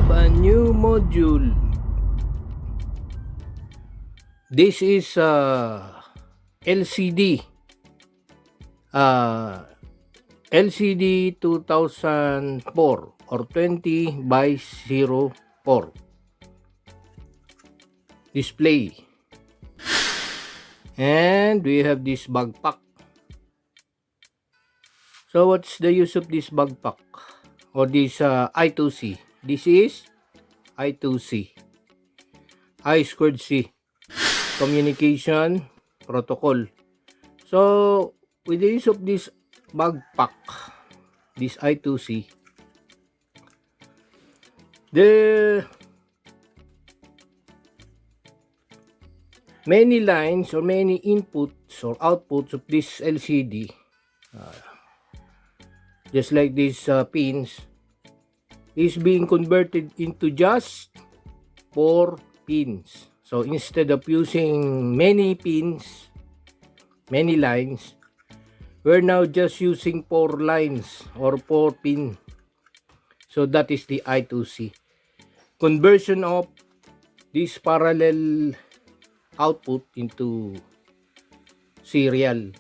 have a new module. This is LCD LCD 2004 or 20 by 04 display, and we have this backpack. So what's the use of this backpack or this I2C? This is I2C, I2C communication protocol. So with the use of this backpack, this I2C, the many lines or many inputs or outputs of this LCD, just like these pins, is being converted into just 4 pins. So instead of using many pins, many lines, we're now just using 4 lines or 4 pin. So that is the I2C conversion of this parallel output into serial,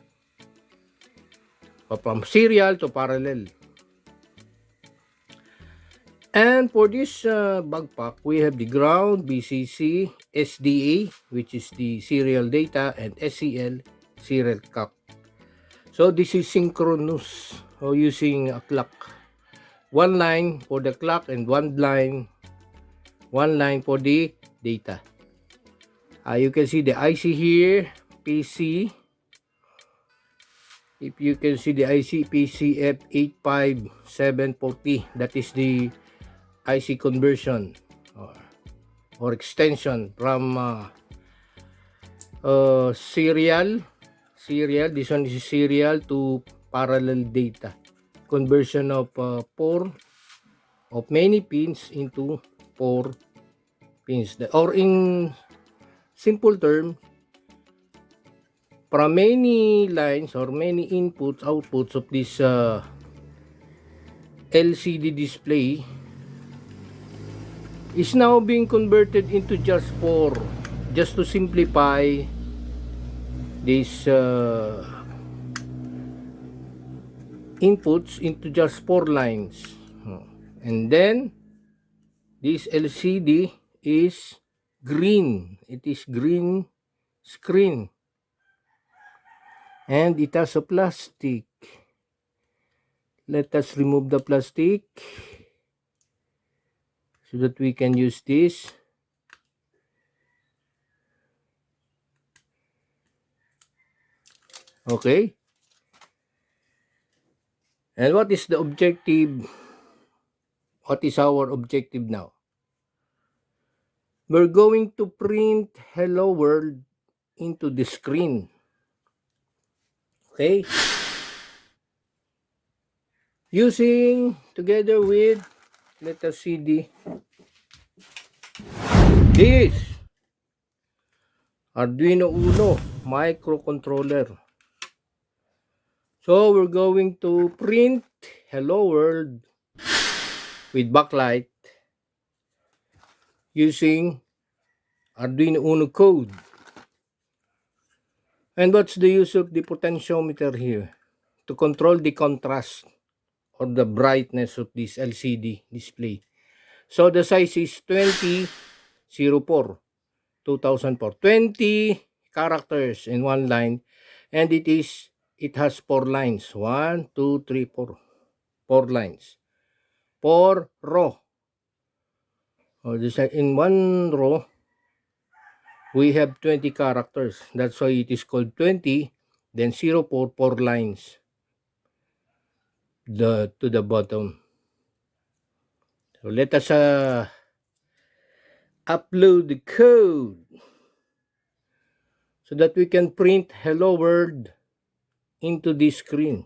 or from serial to parallel. And for this backpack, we have the ground, VCC, SDA, which is the serial data, and SCL, serial clock. So this is synchronous, or using a clock. 1 line for the clock and 1 line for the data. You can see the IC here, PC. If you can see the IC PCF85740, that is the IC conversion or extension from serial. This one is serial to parallel data. Conversion of 4 of many pins into 4 pins. Or in simple term, from many lines or many inputs, outputs of this LCD display is now being converted into just 4, just to simplify these inputs into just 4 lines. And then this LCD is green. It is green screen, and it has a plastic. Let us remove the plastic so that we can use this. Okay. And what is the objective? What is our objective now? We're going to print hello world into the screen. Okay. Using together with, let us see this Arduino Uno microcontroller. So we're going to print hello world with backlight using Arduino Uno code. And what's the use of the potentiometer here? To control the contrast or the brightness of this LCD display. So the size is 2004, 2004. 20 characters in 1 line, and it has 4 lines. 1, 2, 3, 4. 4 lines. 4 row. In 1 row, we have 20 characters. That's why it is called 20, then 04, 4 lines to the bottom. So let us upload the code so that we can print hello world into this screen.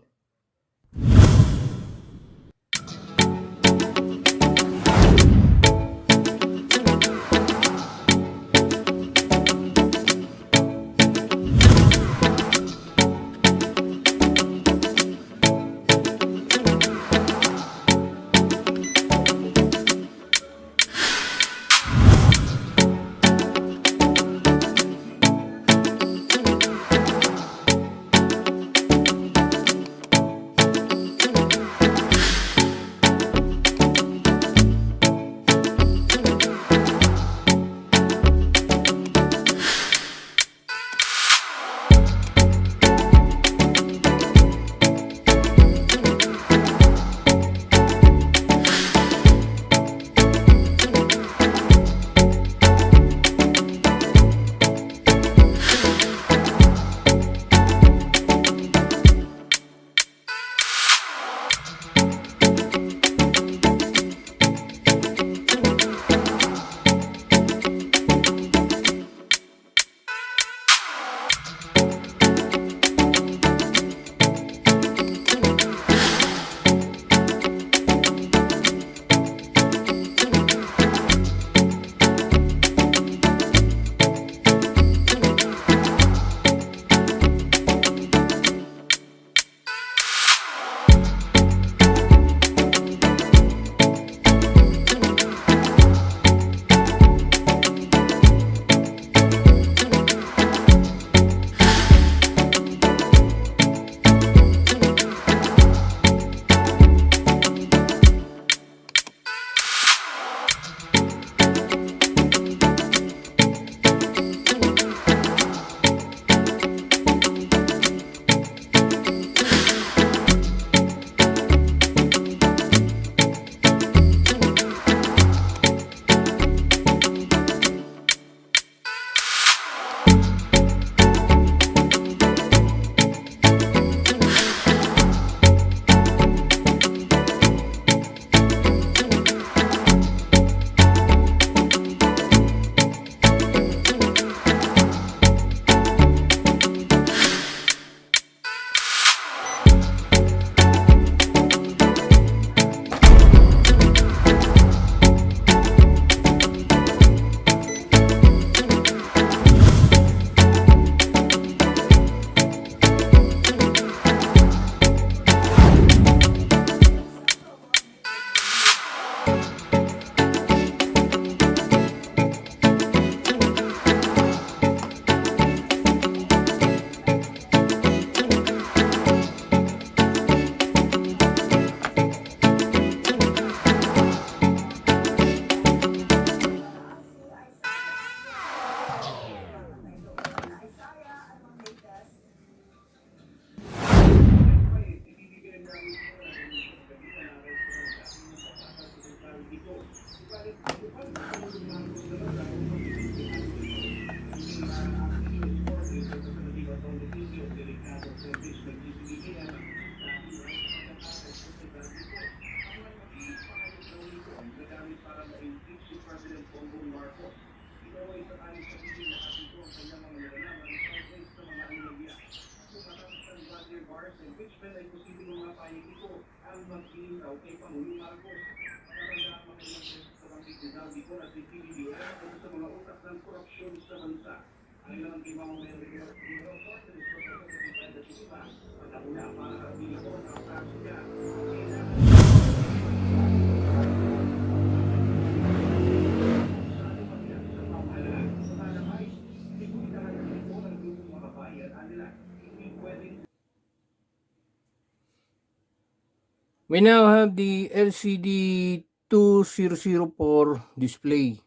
We now have the LCD 2004 display.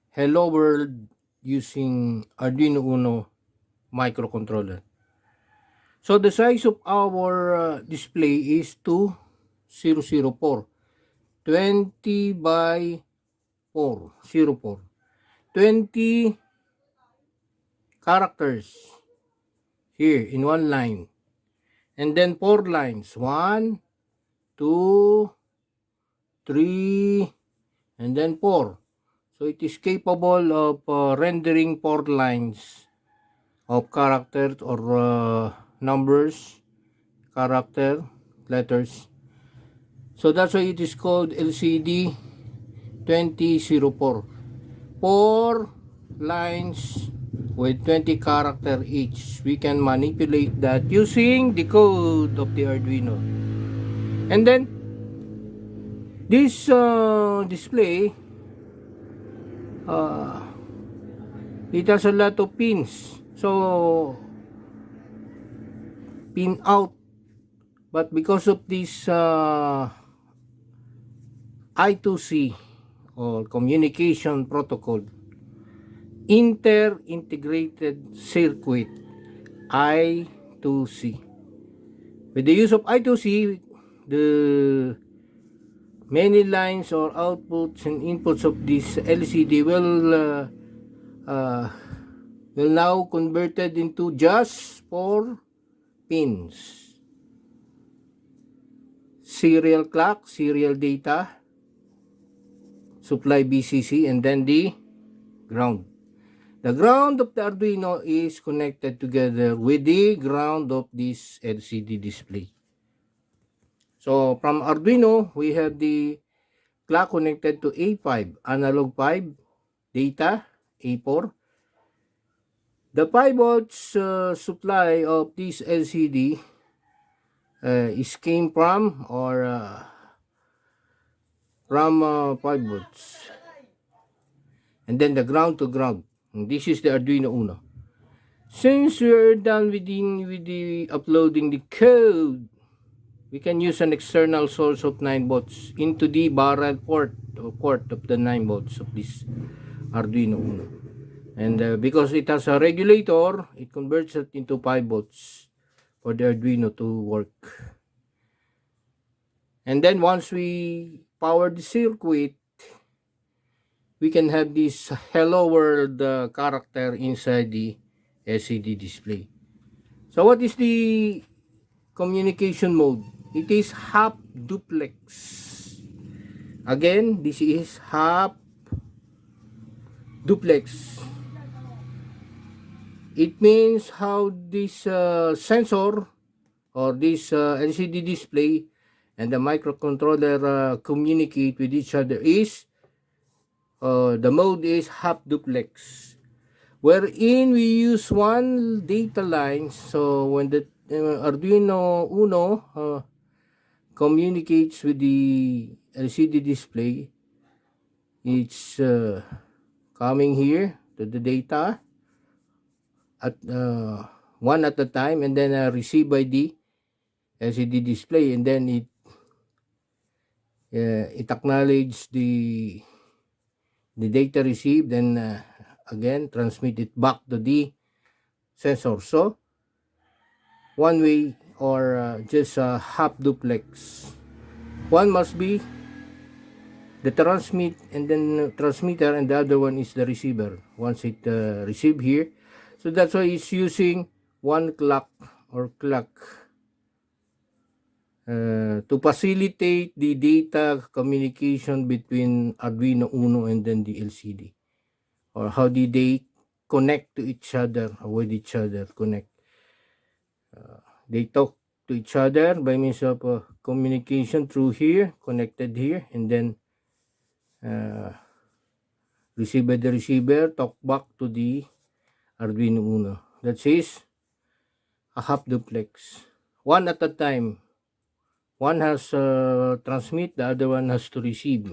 Hello World using Arduino Uno microcontroller. So the size of our display is 2004. 20 by 404. 20 characters here in one line. And then 4 lines. 1, 2, 3, and then 4. So it is capable of rendering 4 lines of characters or numbers, character, letters. So that's why it is called LCD 2004. 4 lines with 20 character each. We can manipulate that using the code of the Arduino. And then this display, it has a lot of pins. So pin out, but because of this I2C or communication protocol, inter-integrated circuit, I2C. With the use of I2C, the many lines or outputs and inputs of this LCD will now converted into just 4 pins. Serial clock, serial data, supply VCC, and then the ground. The ground of the Arduino is connected together with the ground of this LCD display. So from Arduino, we have the clock connected to A5, analog 5, data A4. The 5 volts supply of this LCD is came from 5 volts. And then the ground to ground. And this is the Arduino Uno. Since we're done with the uploading the code, we can use an external source of 9 volts into the barrel port of the 9 volts of this Arduino Uno. And because it has a regulator, it converts it into 5 volts for the Arduino to work. And then once we power the circuit, we can have this hello world character inside the LCD display. So what is the communication mode? It is half duplex. Again, this is half duplex. It means how this sensor or this LCD display and the microcontroller communicate with each other is the mode is half duplex, wherein we use one data line. So when the Arduino Uno communicates with the LCD display, it's coming here to the data at one at a time, and then received by the LCD display, and then it acknowledges the data received, then again transmit it back to the sensor. So one way or just half duplex. One must be the transmit and then transmitter, and the other one is the receiver. Once it receive here, so that's why it's using one clock or clock to facilitate the data communication between Arduino Uno and then the LCD, or how did they connect to each other, or with each other connect. They talk to each other by means of communication through here, connected here, and then receiver, the receiver talk back to the Arduino Uno. That is a half duplex, one at a time. One has transmit, the other one has to receive.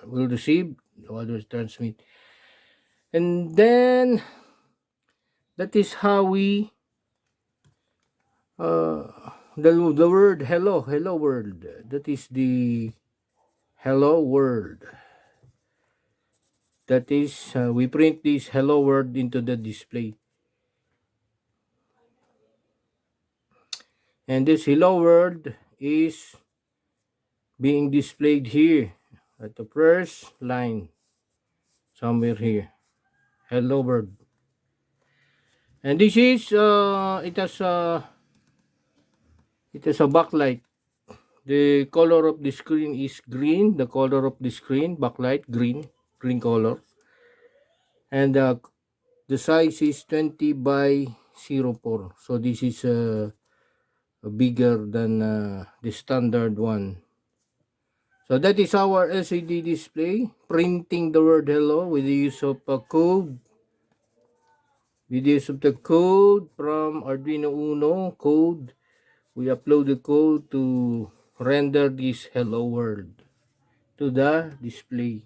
Will receive, the other transmit, and then that is how we the word hello world. That is the hello world. That is we print this hello world into the display. And this hello world is being displayed here at the first line, somewhere here. Hello world. And this is it has a backlight. The color of the screen is green. The color of the screen backlight green color. And the size is 20 by 04. So this is bigger than the standard one. So that is our LCD display, printing the word hello with the use of code. With the use of the code from Arduino Uno code, we upload the code to render this hello world to the display.